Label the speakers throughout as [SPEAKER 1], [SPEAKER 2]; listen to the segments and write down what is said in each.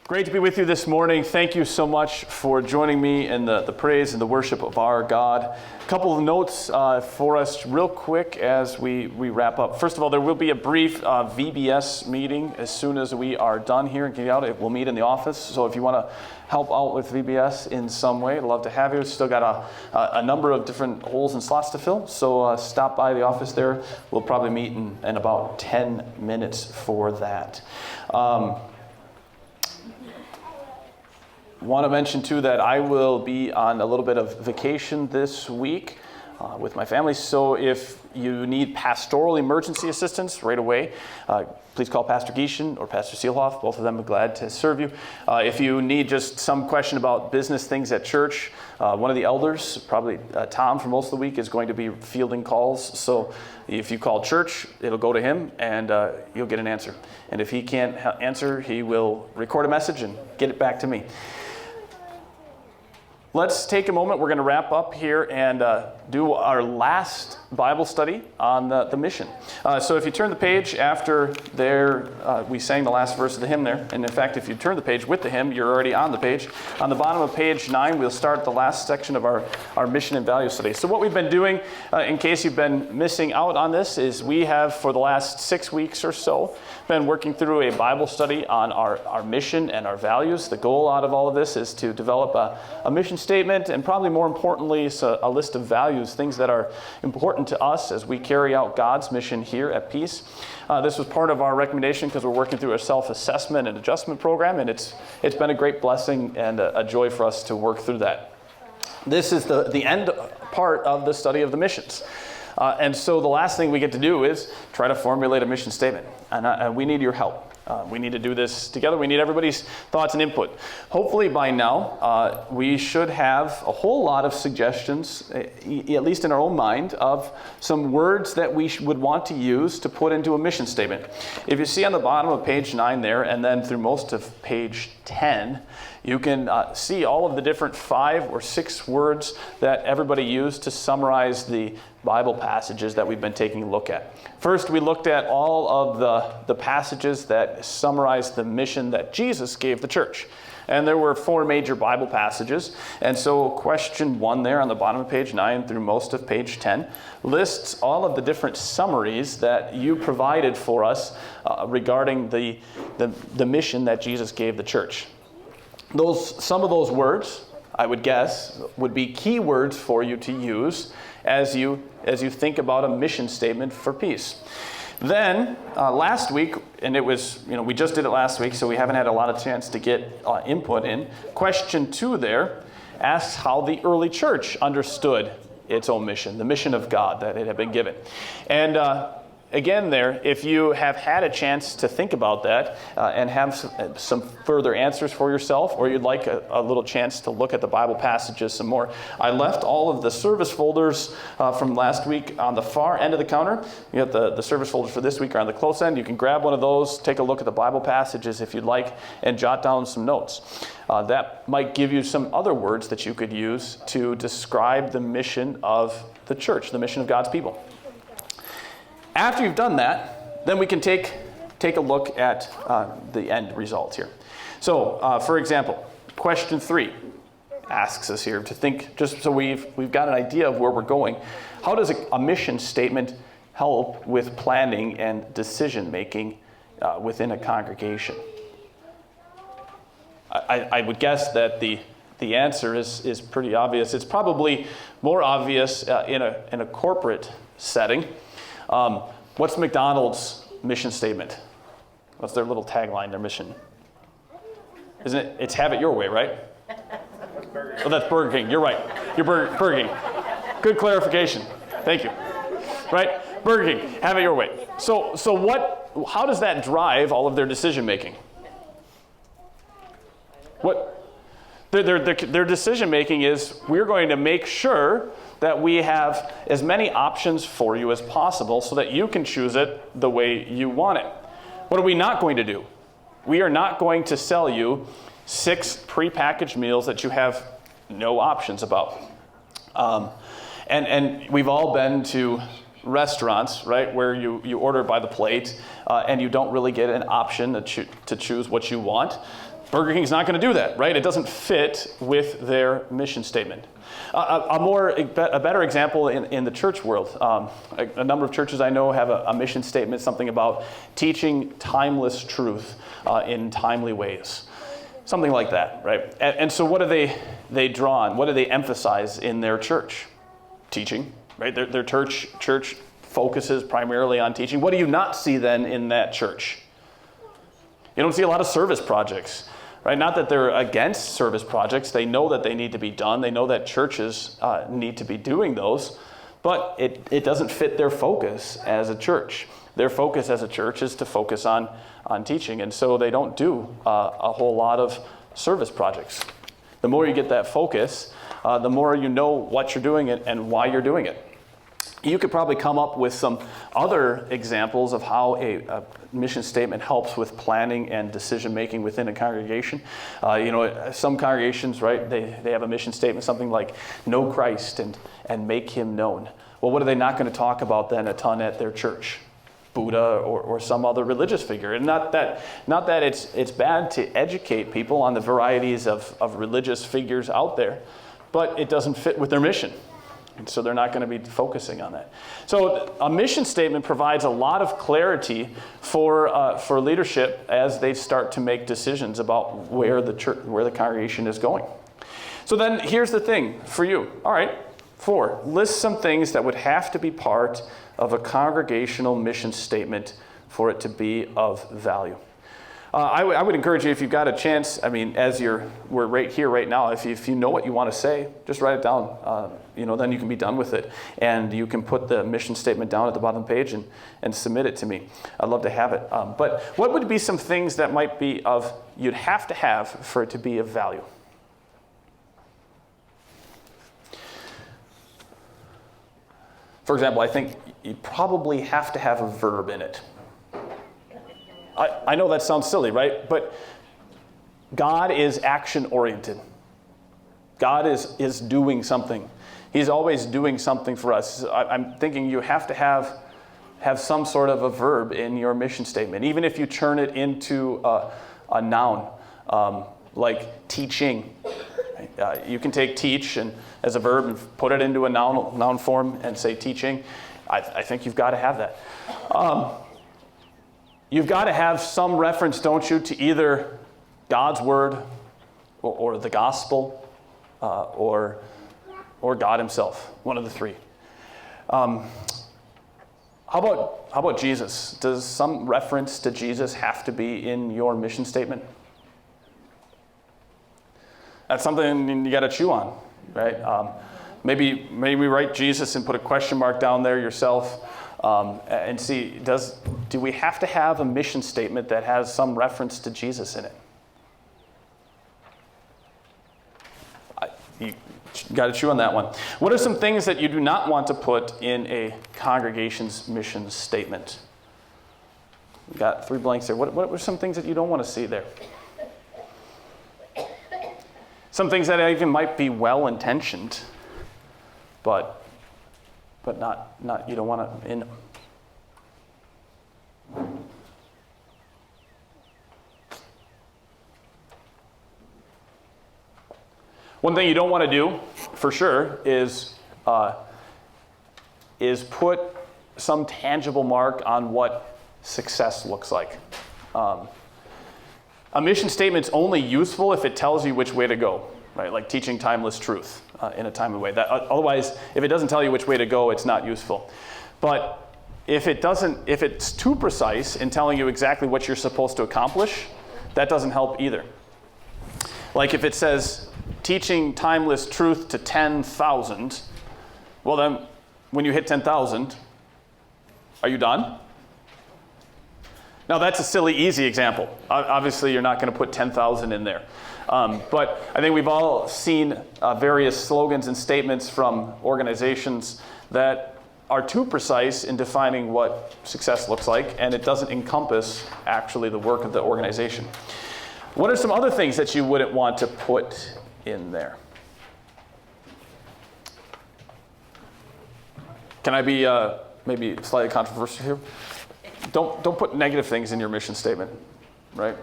[SPEAKER 1] Great to be with you this morning. Thank you so much for joining me in the praise and the worship of our God. A couple of notes for us real quick as we wrap up. First of all, there will be a brief VBS meeting as soon as we are done here and get out. We'll meet in the office. So if you want to help out with VBS in some way, I'd love to have you. Still got a number of different holes and slots to fill. So stop by the office there. We'll probably meet in about 10 minutes for that. Want to mention too that I will be on a little bit of vacation this week with my family. So if you need pastoral emergency assistance right away, please call Pastor Gieshen or Pastor Seelhoff. Both of them are glad to serve you. If you need just some question about business things at church, one of the elders, probably Tom for most of the week, is going to be fielding calls. So if you call church, it'll go to him and you'll get an answer. And if he can't answer, he will record a message and get it back to me. Let's take a moment. We're going to wrap up here and do our last Bible study on the mission. So if you turn the page after there, we sang the last verse of the hymn there. And in fact, if you turn the page with the hymn, you're already on the page. On the bottom of page 9, we'll start the last section of our mission and value study. So what we've been doing, in case you've been missing out on this, is we have for the last 6 weeks or so been working through a Bible study on our mission and our values. The goal out of all of this is to develop a mission statement, and probably more importantly, a list of values, things that are important to us as we carry out God's mission here at Peace. This was part of our recommendation because we're working through a self-assessment and adjustment program, and it's been a great blessing and a joy for us to work through that. This is the end part of the study of the missions. And so the last thing we get to do is try to formulate a mission statement. And we need your help. We need to do this together. We need everybody's thoughts and input. Hopefully by now, we should have a whole lot of suggestions, at least in our own mind, of some words that we would want to use to put into a mission statement. If you see on the bottom of page 9 there, and then through most of page 10, you can see all of the different 5 or 6 words that everybody used to summarize the Bible passages that we've been taking a look at. First, we looked at all of the passages that summarize the mission that Jesus gave the church. And there were 4 major Bible passages. And so question 1 there on the bottom of page 9 through most of page 10 lists all of the different summaries that you provided for us regarding the mission that Jesus gave the church. Some of those words, I would guess, would be key words for you to use as you think about a mission statement for Peace. Then last week, and it was, we just did it last week, so we haven't had a lot of chance to get input in. Question 2 there asks how the early church understood its own mission, the mission of God that it had been given. And again there, if you have had a chance to think about that and have some further answers for yourself, or you'd like a little chance to look at the Bible passages some more, I left all of the service folders from last week on the far end of the counter. You have the service folders for this week are on the close end. You can grab one of those, take a look at the Bible passages if you'd like, and jot down some notes. That might give you some other words that you could use to describe the mission of the church, the mission of God's people. After you've done that, then we can take a look at the end results here. So, for example, question 3 asks us here to think, just so we've got an idea of where we're going. How does a mission statement help with planning and decision making within a congregation? I would guess that the answer is pretty obvious. It's probably more obvious in a corporate setting. What's McDonald's mission statement? What's their little tagline, their mission? Isn't it? It's have it your way, right? Oh, that's Burger King. You're right. You're Burger King. Good clarification. Thank you. Right? Burger King. Have it your way. So how does that drive all of their decision making? Their decision making is, we're going to make sure that we have as many options for you as possible so that you can choose it the way you want it. What are we not going to do? We are not going to sell you 6 prepackaged meals that you have no options about. And we've all been to restaurants, right, where you order by the plate and you don't really get an option to choose what you want. Burger King's not going to do that, right? It doesn't fit with their mission statement. A better example in the church world. A number of churches I know have a mission statement, something about teaching timeless truth in timely ways. Something like that, right? And so what do they draw on? What do they emphasize in their church? Teaching, right? Their church focuses primarily on teaching. What do you not see then in that church? You don't see a lot of service projects, right? Not that they're against service projects. They know that they need to be done. They know that churches need to be doing those, but it doesn't fit their focus as a church. Their focus as a church is to focus on teaching, and so they don't do a whole lot of service projects. The more you get that focus, the more you know what you're doing and why you're doing it. You could probably come up with some other examples of how a mission statement helps with planning and decision making within a congregation. Some congregations, right, they have a mission statement, something like know Christ and make him known. Well, what are they not going to talk about then a ton at their church? Buddha or some other religious figure. And not that it's bad to educate people on the varieties of religious figures out there, but it doesn't fit with their mission. And so they're not going to be focusing on that. So a mission statement provides a lot of clarity for leadership as they start to make decisions about where the congregation is going. So then here's the thing for you. All right, 4, list some things that would have to be part of a congregational mission statement for it to be of value. I would encourage you, if you've got a chance, as we're right here right now, if you know what you want to say, just write it down. Then you can be done with it. And you can put the mission statement down at the bottom of the page and submit it to me. I'd love to have it. But what would be some things that might be you'd have to have for it to be of value? For example, I think you probably have to have a verb in it. I know that sounds silly, right? But God is action-oriented. God is doing something. He's always doing something for us. I'm thinking you have to have some sort of a verb in your mission statement, even if you turn it into a noun, like teaching. You can take teach and as a verb and put it into a noun form and say teaching. I think you've got to have that. You've got to have some reference, don't you, to either God's word or the gospel or God himself, one of the three. How about Jesus? Does some reference to Jesus have to be in your mission statement? That's something you got to chew on, right? Maybe write Jesus and put a question mark down there yourself. And see, do we have to have a mission statement that has some reference to Jesus in it? You got to chew on that one. What are some things that you do not want to put in a congregation's mission statement? We got 3 blanks there. What are some things that you don't want to see there? Some things that even might be well-intentioned, but not you don't want to in them. One thing you don't want to do, for sure, is put some tangible mark on what success looks like. A mission statement's only useful if it tells you which way to go, right? Like teaching timeless truth in a timely way. Otherwise, if it doesn't tell you which way to go, it's not useful. But if it's too precise in telling you exactly what you're supposed to accomplish, that doesn't help either. Like if it says teaching timeless truth to 10,000, well then, when you hit 10,000, are you done? Now that's a silly, easy example. Obviously, you're not going to put 10,000 in there. But I think we've all seen various slogans and statements from organizations that are too precise in defining what success looks like, and it doesn't encompass actually the work of the organization. What are some other things that you wouldn't want to put in there? Can I be maybe slightly controversial here? Don't put negative things in your mission statement, right?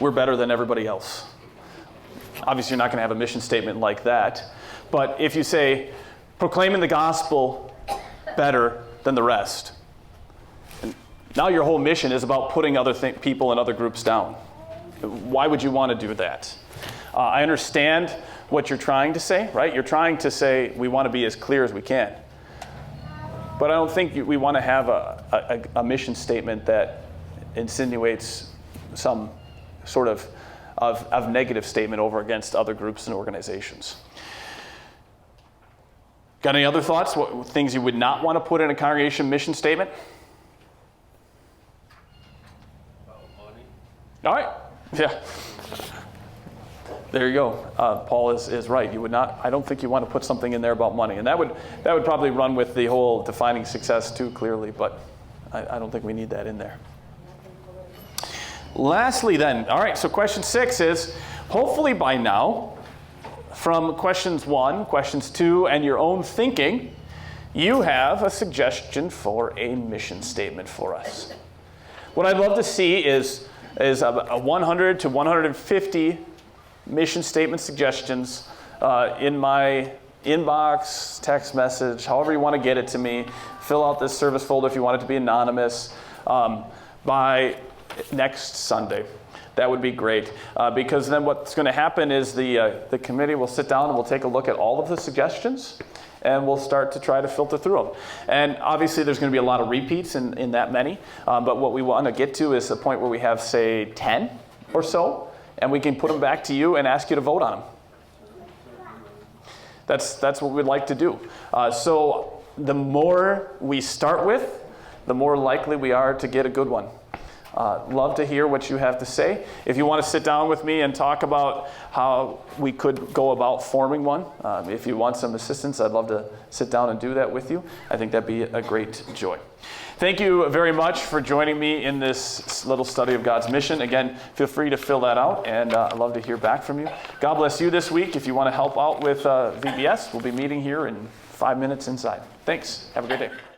[SPEAKER 1] we're better than everybody else. Obviously, you're not going to have a mission statement like that. But if you say, proclaiming the gospel better than the rest, and now your whole mission is about putting other people and other groups down. Why would you want to do that? I understand what you're trying to say, right? You're trying to say we want to be as clear as we can. But I don't think we want to have a mission statement that insinuates some sort of negative statement over against other groups and organizations. Got any other thoughts? What things you would not want to put in a congregation mission statement?
[SPEAKER 2] About money.
[SPEAKER 1] All right. Yeah. There you go. Paul is right. You would not. I don't think you want to put something in there about money, and that would probably run with the whole defining success too clearly. But I don't think we need that in there. Lastly, then, all right. So question 6 is, hopefully by now, from questions 1, questions 2, and your own thinking, you have a suggestion for a mission statement for us. What I'd love to see is a 100 to 150 mission statement suggestions in my inbox, text message, however you want to get it to me. Fill out this service folder if you want it to be anonymous by next Sunday. That would be great, because then what's going to happen is the committee will sit down and we'll take a look at all of the suggestions, and we'll start to try to filter through them. And obviously there's going to be a lot of repeats in that many, but what we want to get to is a point where we have, say, 10 or so, and we can put them back to you and ask you to vote on them. That's what we'd like to do. So the more we start with, the more likely we are to get a good one. Love to hear what you have to say. If you want to sit down with me and talk about how we could go about forming one, if you want some assistance, I'd love to sit down and do that with you. I think that'd be a great joy. Thank you very much for joining me in this little study of God's mission. Again, feel free to fill that out, and I'd love to hear back from you. God bless you this week. If you want to help out with VBS, we'll be meeting here in 5 minutes inside. Thanks. Have a great day.